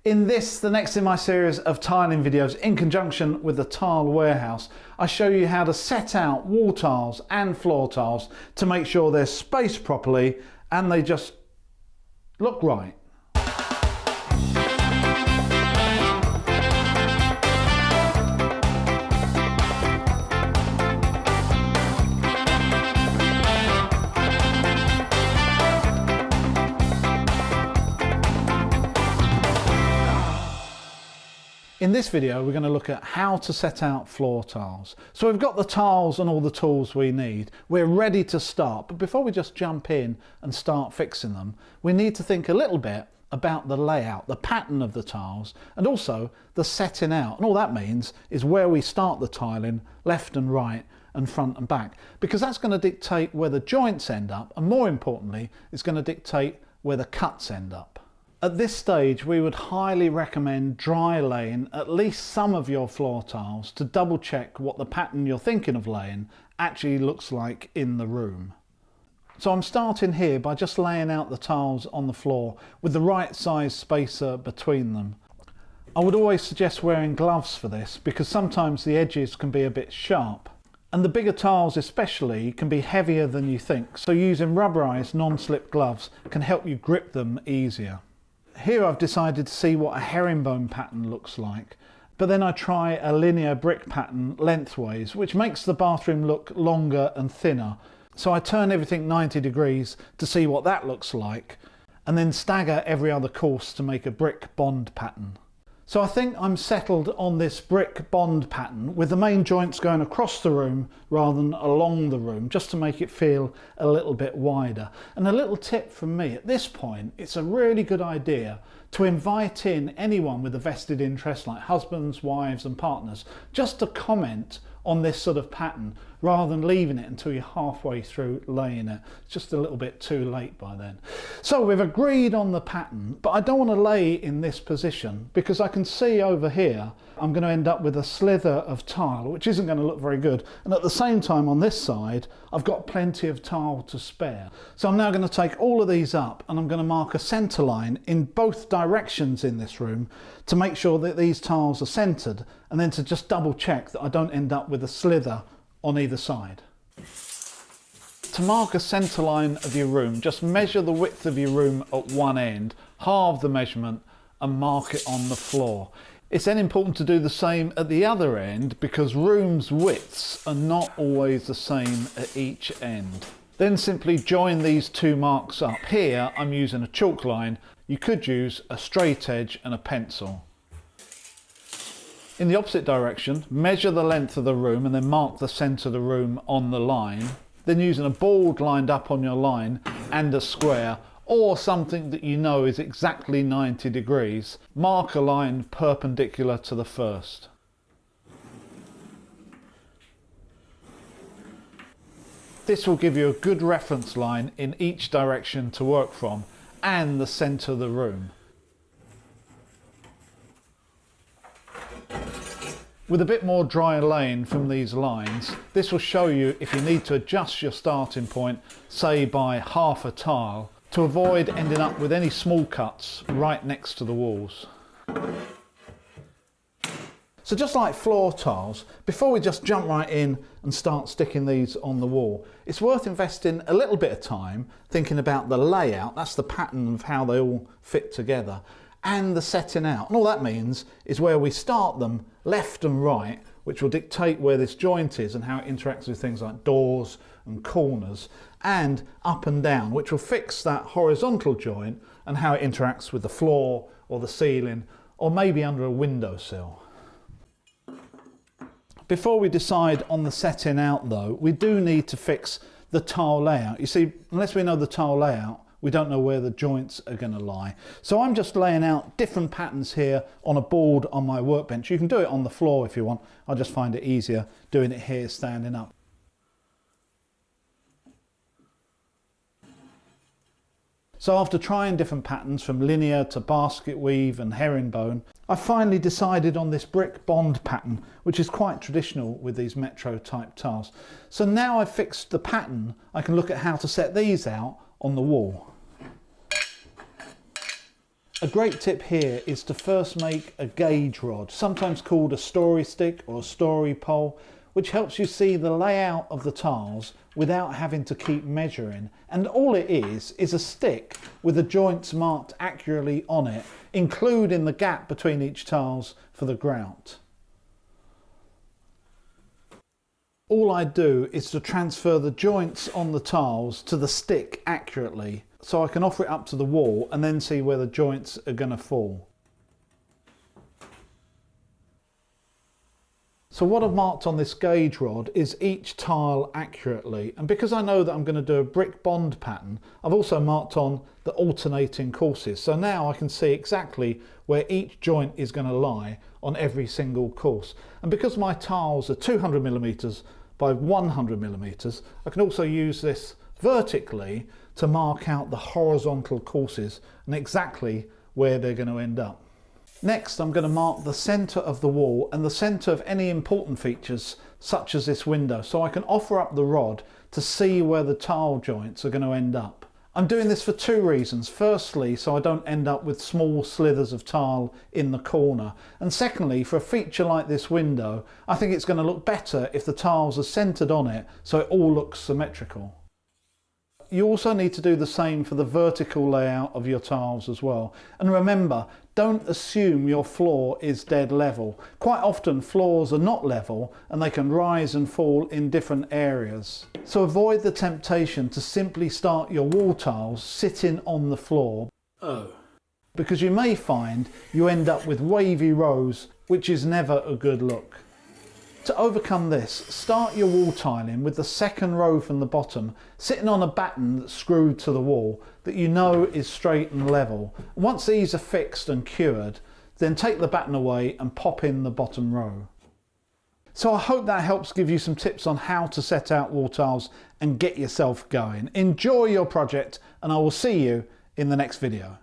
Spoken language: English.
In this, the next in my series of tiling videos in conjunction with the Tile Warehouse, I show you how to set out wall tiles and floor tiles to make sure they're spaced properly and they just look right. In this video, we're going to look at how to set out floor tiles. So we've got the tiles and all the tools we need. We're ready to start, but before we just jump in and start fixing them, we need to think a little bit about the layout, the pattern of the tiles, and also the setting out. And all that means is where we start the tiling, left and right, and front and back, because that's going to dictate where the joints end up, and more importantly, it's going to dictate where the cuts end up. At this stage, we would highly recommend dry laying at least some of your floor tiles to double check what the pattern you're thinking of laying actually looks like in the room. So I'm starting here by just laying out the tiles on the floor with the right size spacer between them. I would always suggest wearing gloves for this because sometimes the edges can be a bit sharp. And the bigger tiles especially can be heavier than you think, so using rubberized non-slip gloves can help you grip them easier. Here I've decided to see what a herringbone pattern looks like, but then I try a linear brick pattern lengthways, which makes the bathroom look longer and thinner. So I turn everything 90 degrees to see what that looks like, and then stagger every other course to make a brick bond pattern. So I think I'm settled on this brick bond pattern with the main joints going across the room rather than along the room, just to make it feel a little bit wider. And a little tip from me, at this point, it's a really good idea to invite in anyone with a vested interest like husbands, wives and partners, just to comment on this sort of pattern rather than leaving it until you're halfway through laying it. It's just a little bit too late by then. So we've agreed on the pattern, but I don't want to lay in this position because I can see over here I'm going to end up with a slither of tile, which isn't going to look very good. And at the same time on this side, I've got plenty of tile to spare. So I'm now going to take all of these up and I'm going to mark a centre line in both directions in this room to make sure that these tiles are centred, and then to just double check that I don't end up with a slither on either side. To mark a centre line of your room, just measure the width of your room at one end, halve the measurement and mark it on the floor. It's then important to do the same at the other end because rooms' widths are not always the same at each end. Then simply join these two marks up. Here I'm using a chalk line. You could use a straight edge and a pencil. In the opposite direction, measure the length of the room and then mark the centre of the room on the line. Then using a board lined up on your line and a square, or something that you know is exactly 90 degrees, mark a line perpendicular to the first. This will give you a good reference line in each direction to work from and the centre of the room. With a bit more dry laying from these lines, this will show you if you need to adjust your starting point, say by half a tile, to avoid ending up with any small cuts right next to the walls. So just like floor tiles, before we just jump right in and start sticking these on the wall, it's worth investing a little bit of time thinking about the layout, that's the pattern of how they all fit together, and the setting out. And all that means is where we start them, left and right, which will dictate where this joint is and how it interacts with things like doors and corners, and up and down, which will fix that horizontal joint and how it interacts with the floor or the ceiling, or maybe under a windowsill. Before we decide on the setting out though, we do need to fix the tile layout. You see, unless we know the tile layout, we don't know where the joints are going to lie. So I'm just laying out different patterns here on a board on my workbench. You can do it on the floor if you want. I just find it easier doing it here standing up. So after trying different patterns from linear to basket weave and herringbone, I finally decided on this brick bond pattern, which is quite traditional with these metro type tiles. So now I've fixed the pattern, I can look at how to set these out on the wall. A great tip here is to first make a gauge rod, sometimes called a story stick or a story pole, which helps you see the layout of the tiles without having to keep measuring. And all it is a stick with the joints marked accurately on it, including the gap between each tiles for the grout. All I do is to transfer the joints on the tiles to the stick accurately, so I can offer it up to the wall and then see where the joints are going to fall. So what I've marked on this gauge rod is each tile accurately, and because I know that I'm going to do a brick bond pattern, I've also marked on the alternating courses. So now I can see exactly where each joint is going to lie on every single course. And because my tiles are 200mm by 100mm, I can also use this vertically to mark out the horizontal courses and exactly where they're going to end up. Next, I'm going to mark the centre of the wall and the centre of any important features such as this window, so I can offer up the rod to see where the tile joints are going to end up. I'm doing this for two reasons. Firstly, so I don't end up with small slithers of tile in the corner. And secondly, for a feature like this window, I think it's going to look better if the tiles are centred on it so it all looks symmetrical. You also need to do the same for the vertical layout of your tiles as well. And remember, don't assume your floor is dead level. Quite often floors are not level and they can rise and fall in different areas. So avoid the temptation to simply start your wall tiles sitting on the floor. Because you may find you end up with wavy rows, which is never a good look. To overcome this, start your wall tiling with the second row from the bottom sitting on a batten that's screwed to the wall that you know is straight and level. Once these are fixed and cured, then take the batten away and pop in the bottom row. So I hope that helps give you some tips on how to set out wall tiles and get yourself going. Enjoy your project, and I will see you in the next video.